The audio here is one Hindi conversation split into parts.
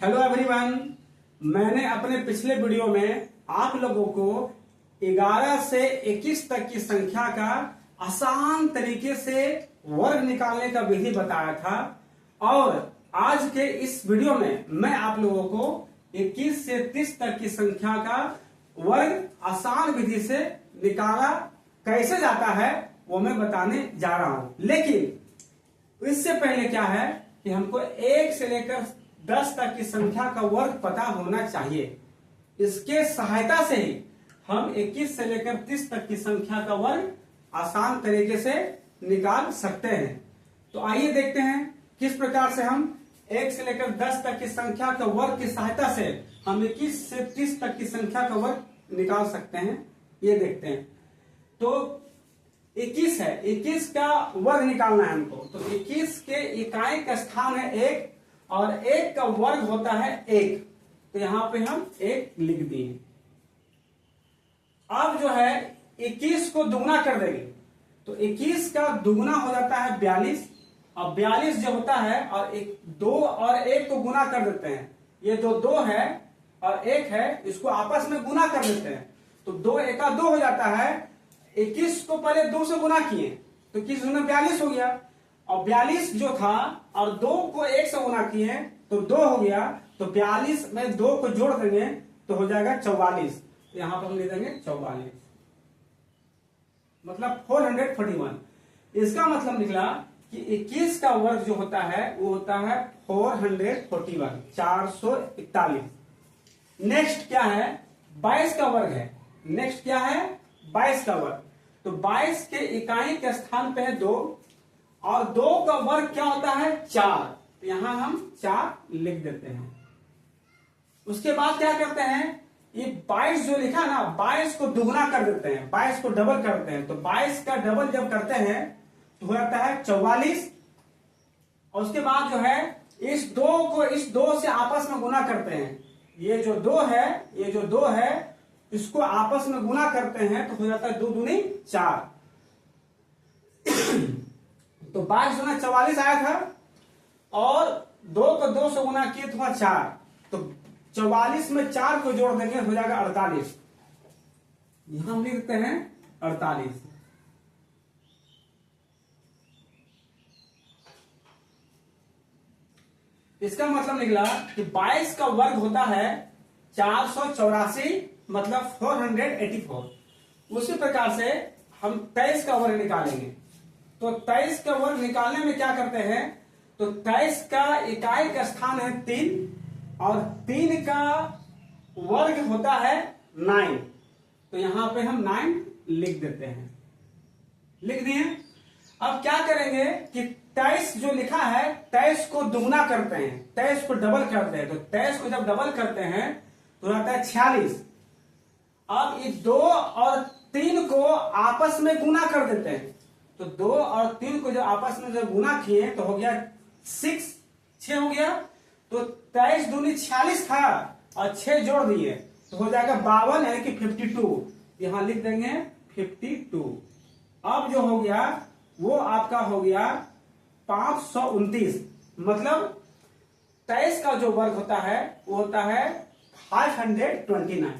Hello everyone. मैंने अपने पिछले वीडियो में आप लोगों को 11 से 21 तक की संख्या का आसान तरीके से वर्ग निकालने का विधि बताया था और आज के इस वीडियो में मैं आप लोगों को 21 से 30 तक की संख्या का वर्ग आसान विधि से निकाला कैसे जाता है वो मैं बताने जा रहा हूं। लेकिन इससे पहले क्या है कि हमको 1 से लेकर 10 तक की संख्या का वर्ग पता होना चाहिए। इसके सहायता से ही हम 21 से लेकर 30 तक की संख्या का वर्ग आसान तरीके से निकाल सकते हैं। तो आइए देखते हैं किस प्रकार से हम 1 से लेकर 10 तक की संख्या का वर्ग की सहायता से हम 21 से 30 तक की संख्या का वर्ग निकाल सकते हैं। ये देखते हैं। तो 21 है, 21 का वर्ग निकालना है हमको। तो 21 के इकाई का स्थान है 1 और 1 का वर्ग होता है 1। तो यहां पे हम 1 लिख दिए। अब जो है 21 को दुगना कर देंगे तो 21 का दुगना हो जाता है 42 और 42 जो होता है और 2 और 1 को गुना कर देते हैं। ये जो 2 है और 1 है इसको आपस में गुना कर देते हैं तो 2 एका 2 हो जाता है। 21 को पहले 2 से गुना किए तो 21 में 42 हो गया और 42 जो था और 2 को 1 से गुना किए तो 2 हो गया। तो 42 में 2 को जोड़ देंगे तो हो जाएगा 44। यहां पर हम ले देंगे 44 मतलब 441। इसका मतलब निकला कि 21 का वर्ग जो होता है वो होता है 441 441। नेक्स्ट क्या है 22 का वर्ग है। नेक्स्ट क्या है 22 का वर्ग। तो 22 के इकाई के स्थान पे है 2 और 2 का वर्ग क्या होता है 4। तो यहां हम 4 लिख देते हैं। उसके बाद क्या करते हैं ये 22 जो लिखा ना 22 को दुगना कर देते हैं, 22 को डबल करते हैं। तो 22 का डबल जब करते हैं तो हो जाता है 44 और उसके बाद जो है इस 2 को इस 2 से आपस में गुना करते हैं। ये जो 2 है इसको आपस में गुना करते हैं तो हो जाता है 2 दूनी 4। तो 22 गुना 44 आया था और 2 को 2 से गुना किए तो 4। तो 44 में 4 को जोड़ देंगे हो जाएगा 48। यहां हम लिखते हैं 48। इसका मतलब निकला कि 22 का वर्ग होता है 484 मतलब 484। उसी प्रकार से हम 23 का वर्ग निकालेंगे। तो 23 का वर्ग निकालने में क्या करते हैं तो 23 का इकाई का स्थान है 3 और 3 का वर्ग होता है 9। तो यहां पे हम 9 लिख देते हैं। लिख दिए। अब क्या करेंगे कि 23 जो लिखा है 23 को दुगना करते हैं, 23 को डबल करते हैं। तो 23 को जब डबल करते हैं तो आता है 46। अब ये 2 और 3 को आपस में गुना कर देते हैं। तो 2 और 3 को जब आपस में जब गुना किए तो हो गया 6 हो गया। तो 23 दूनी 46 था और 6 जोड़ दिए तो हो जाएगा 52 यानी कि 52। यहां लिख देंगे 52। अब जो हो गया वो आपका हो गया 529 मतलब 23 का जो वर्ग होता है वो होता है 529।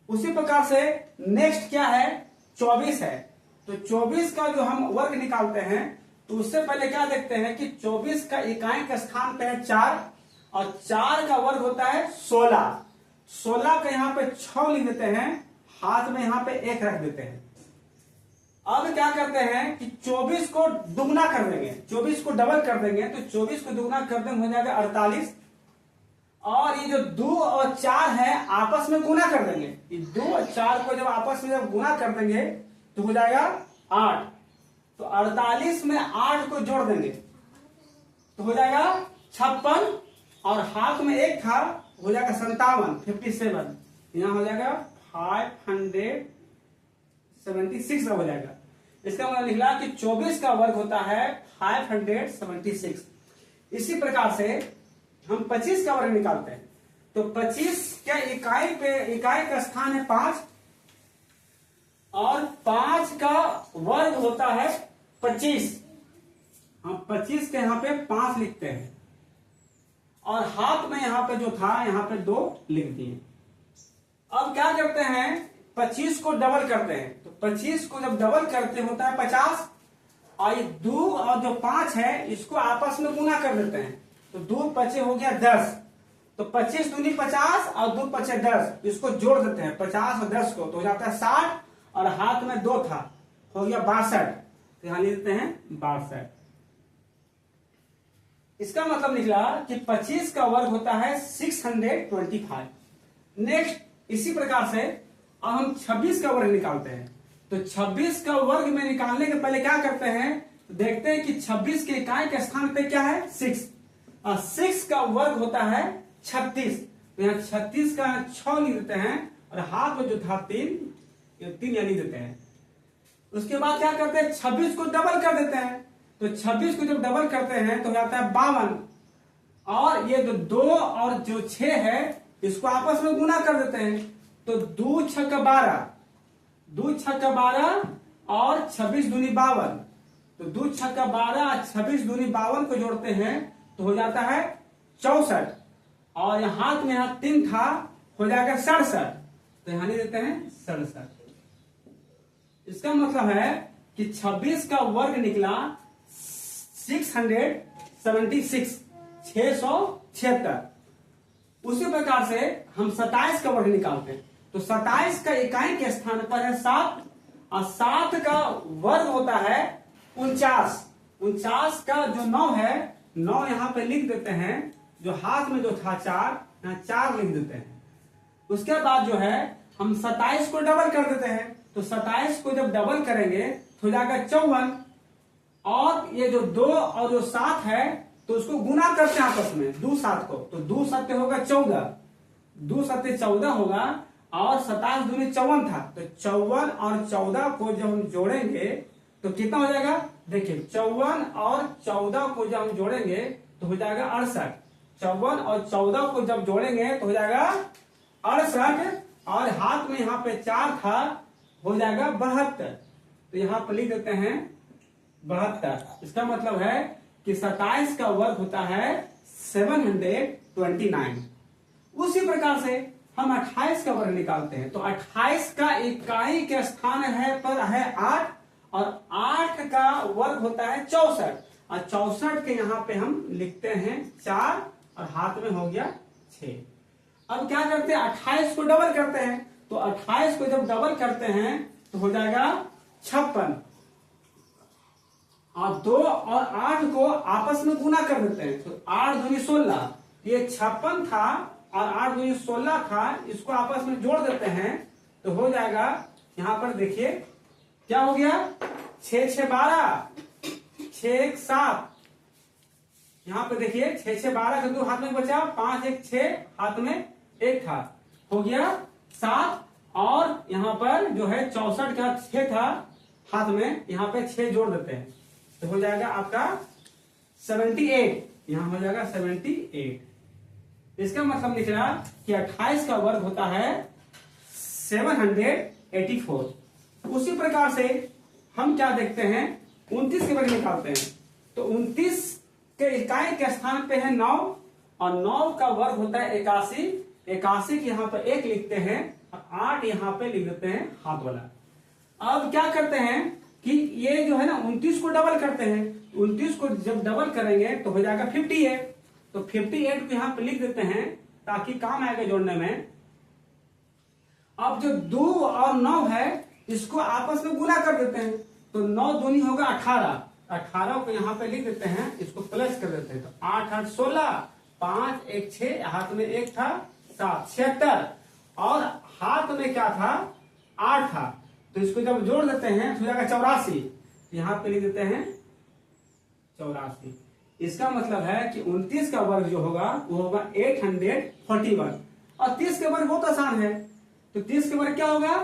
उसी प्रकार से नेक्स्ट क्या है 24 है। तो 24 का जो हम वर्ग निकालते हैं तो उससे पहले क्या देखते हैं कि 24 का इकाई का स्थान पे है 4 और 4 का वर्ग होता है 16। 16 का यहां पे 6 लिख देते हैं, हाथ में यहां पे 1 रख देते हैं। अब क्या करते हैं कि 24 को दुगना कर देंगे, 24 को डबल कर देंगे। तो 24 को दुगना कर देंगे हो जाएगा 48 और ये जो 2 और 4 है आपस में गुना कर देंगे। ये 2 और 4 को जब आपस में जब गुना कर देंगे तो हो जाएगा 8। तो 48 में 8 को जोड़ देंगे तो हो जाएगा 56 और हाथ में 1 था हो जाएगा 57 यहां हो जाएगा 576 हो जाएगा। इसका मतलब निकला कि 24 का वर्ग होता है 576। इसी प्रकार से हम 25 का वर्ग निकालते हैं। तो 25 के इकाई का स्थान है 5 और 5 का वर्ग होता है 25। हम 25 के यहां पे 5 लिखते हैं और हाथ में यहाँ पे जो था यहाँ पे 2 लिख दिए। अब क्या करते हैं, 25 को डबल करते हैं, तो 25 को जब डबल करते होता है 50, और ये 2 और जो 5 है इसको आपस में गुना कर देते हैं, तो 2 5 हो गया 10, तो 25 दूनी 50 और 2 5 10, इसको जोड़ देते हैं 50 और 10 को, तो हो जाता है 60, और हाथ में 2 था, हो गया 62, तो यहां लिख देते हैं 62। इसका मतलब निकला कि 25 का वर्ग होता है 625। नेक्स्ट इसी प्रकार से अब हम 26 का वर्ग निकालते हैं। तो 26 का वर्ग में निकालने के पहले क्या करते हैं, तो देखते हैं कि 26 के इकाई के स्थान पे क्या है 6, और 6 का वर्ग होता है 36, तो यहाँ 36 का 6 लिख देते हैं, और हाथ में जो था 3 यहाँ लिख देते हैं। उसके बाद क्या करते हैं, 26 को डबल कर देते हैं, तो 26 को जब डबल करते हैं तो हो जाता है 52, और ये जो 2 और जो 6 है इसको आपस में गुना कर देते हैं, तो 2 6 12, 2 6 12 और 26 दूनी 52, तो 2 6 12 और 26 दूनी 52 को जोड़ते हैं तो हो जाता है 64, और हाथ में यहाँ 3 था, हो जाएगा 67, तो यहां नहीं देते हैं 67। इसका मतलब है कि 26 का वर्ग निकला 676, 676। उसी प्रकार से हम 27 का वर्ग निकालते हैं, तो 27 का इकाई के स्थान पर है 7, और 7 का वर्ग होता है 49। 49 का जो 9 है, 9 यहां पे लिख देते हैं, जो हाथ में जो था 4, यहाँ 4 लिख देते हैं। उसके बाद जो है हम 27 को डबल कर देते हैं, तो 27 को जब डबल करेंगे तो हो जाएगा 54, और ये जो 2 और जो 7 है तो उसको गुना करते हैं आपस में 2 7 को, तो 2 7 होगा 14, 2 7 14 होगा, और 27 दूनी 54 था, तो 54 और 14 को जब हम जोड़ेंगे तो कितना हो जाएगा, देखिए 54 और 14 को जब हम जोड़ेंगे तो हो जाएगा 68, 54 और 14 को जब जोड़ेंगे तो हो जाएगा 68, और हाथ में यहाँ पे 4 था, हो जाएगा 72, तो यहाँ पर लिख देते हैं 72। इसका मतलब है कि 27 का वर्ग होता है 729। उसी प्रकार से हम 28 का वर्ग निकालते हैं, तो 28 का इकाई के स्थान है पर है 8, और 8 का वर्ग होता है 64, और 64 के यहाँ पे हम लिखते हैं 4, और हाथ में हो गया 6। अब क्या करते हैं, 28 को डबल करते हैं, तो 28 को जब डबल करते हैं तो हो जाएगा 56, और 2 और 8 को आपस में गुना कर देते हैं, तो 8 दूनी 16, ये 56 था और 8 दूनी 16 था, इसको आपस में जोड़ देते हैं तो हो जाएगा, यहां पर देखिए क्या हो गया, 6 6 12, 6 1 7, यहां पे देखिए 6 6 12 का 2 हाथ में बचा, 5 1 6 हाथ में 1 था, हो गया 7, और यहां पर जो है 64 का 6 था हाथ में, यहां पे 6 जोड़ देते हैं तो हो जाएगा आपका 78, यहां हो जाएगा 78। इसका मतलब निकला कि 28 का वर्ग होता है 784। उसी प्रकार से हम क्या देखते हैं, 29 के वर्ग निकालते हैं, तो 29 के इकाई के स्थान पे है 9, और 9 का वर्ग होता है 81, 81 के यहाँ पर 1 लिखते हैं, और 8 यहाँ पे लिख देते हैं हाथ वाला। अब क्या करते हैं कि ये जो है ना 29 को डबल करते हैं, 29 को जब डबल करेंगे तो हो जाएगा 58, तो 58 को यहाँ पे लिख देते हैं ताकि काम आएगा जोड़ने में। अब जो 2 और 9 है इसको आपस में गुना कर देते हैं, तो 9 दूनी होगा 18, 18 को यहाँ पे लिख देते हैं, इसको प्लस कर देते हैं, तो 8 8 16, 5 1 6, हाथ में 1 था 7 76, और हाथ में क्या था 8 था, तो इसको जब जोड़ देते हैं तो हो जाएगा 84, यहाँ पे लिख देते हैं 84। इसका मतलब है कि 29 का वर्ग जो होगा वो होगा 841, और 30 के वर्ग बहुत आसान है, तो 30 के वर्ग क्या होगा,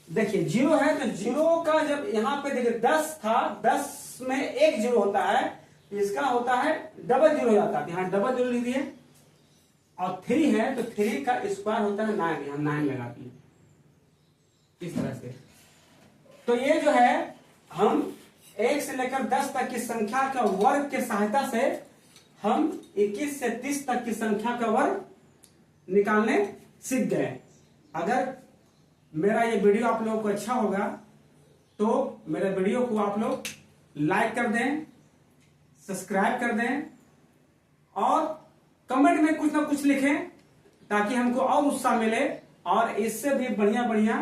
देखिए 0 है, तो 0 का जब यहाँ पे देखिए 10 था, 10 में 1 0 होता है, तो इसका होता है डबल 0 हो जाता है, यहाँ डबल 0 लिख दिए, और 3 है तो 3 का स्क्वायर होता है 9, यहाँ 9 लगा दिए इस तरह से। तो ये जो है हम 1 से लेकर 10 तक की संख्या का वर्ग की सहायता से हम 21 से 30 तक की संख्या का वर्ग निकालने सीख गए। अगर मेरा ये वीडियो आप लोगों को अच्छा होगा तो मेरे वीडियो को आप लोग लाइक कर दें, सब्सक्राइब कर दें और कमेंट में कुछ ना कुछ लिखें ताकि हमको और उत्साह मिले और इससे भी बढ़िया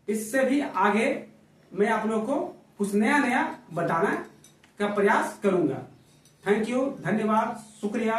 इससे भी आगे मैं आप लोगों को कुछ नया बताना का प्रयास करूंगा। थैंक यू, धन्यवाद, शुक्रिया।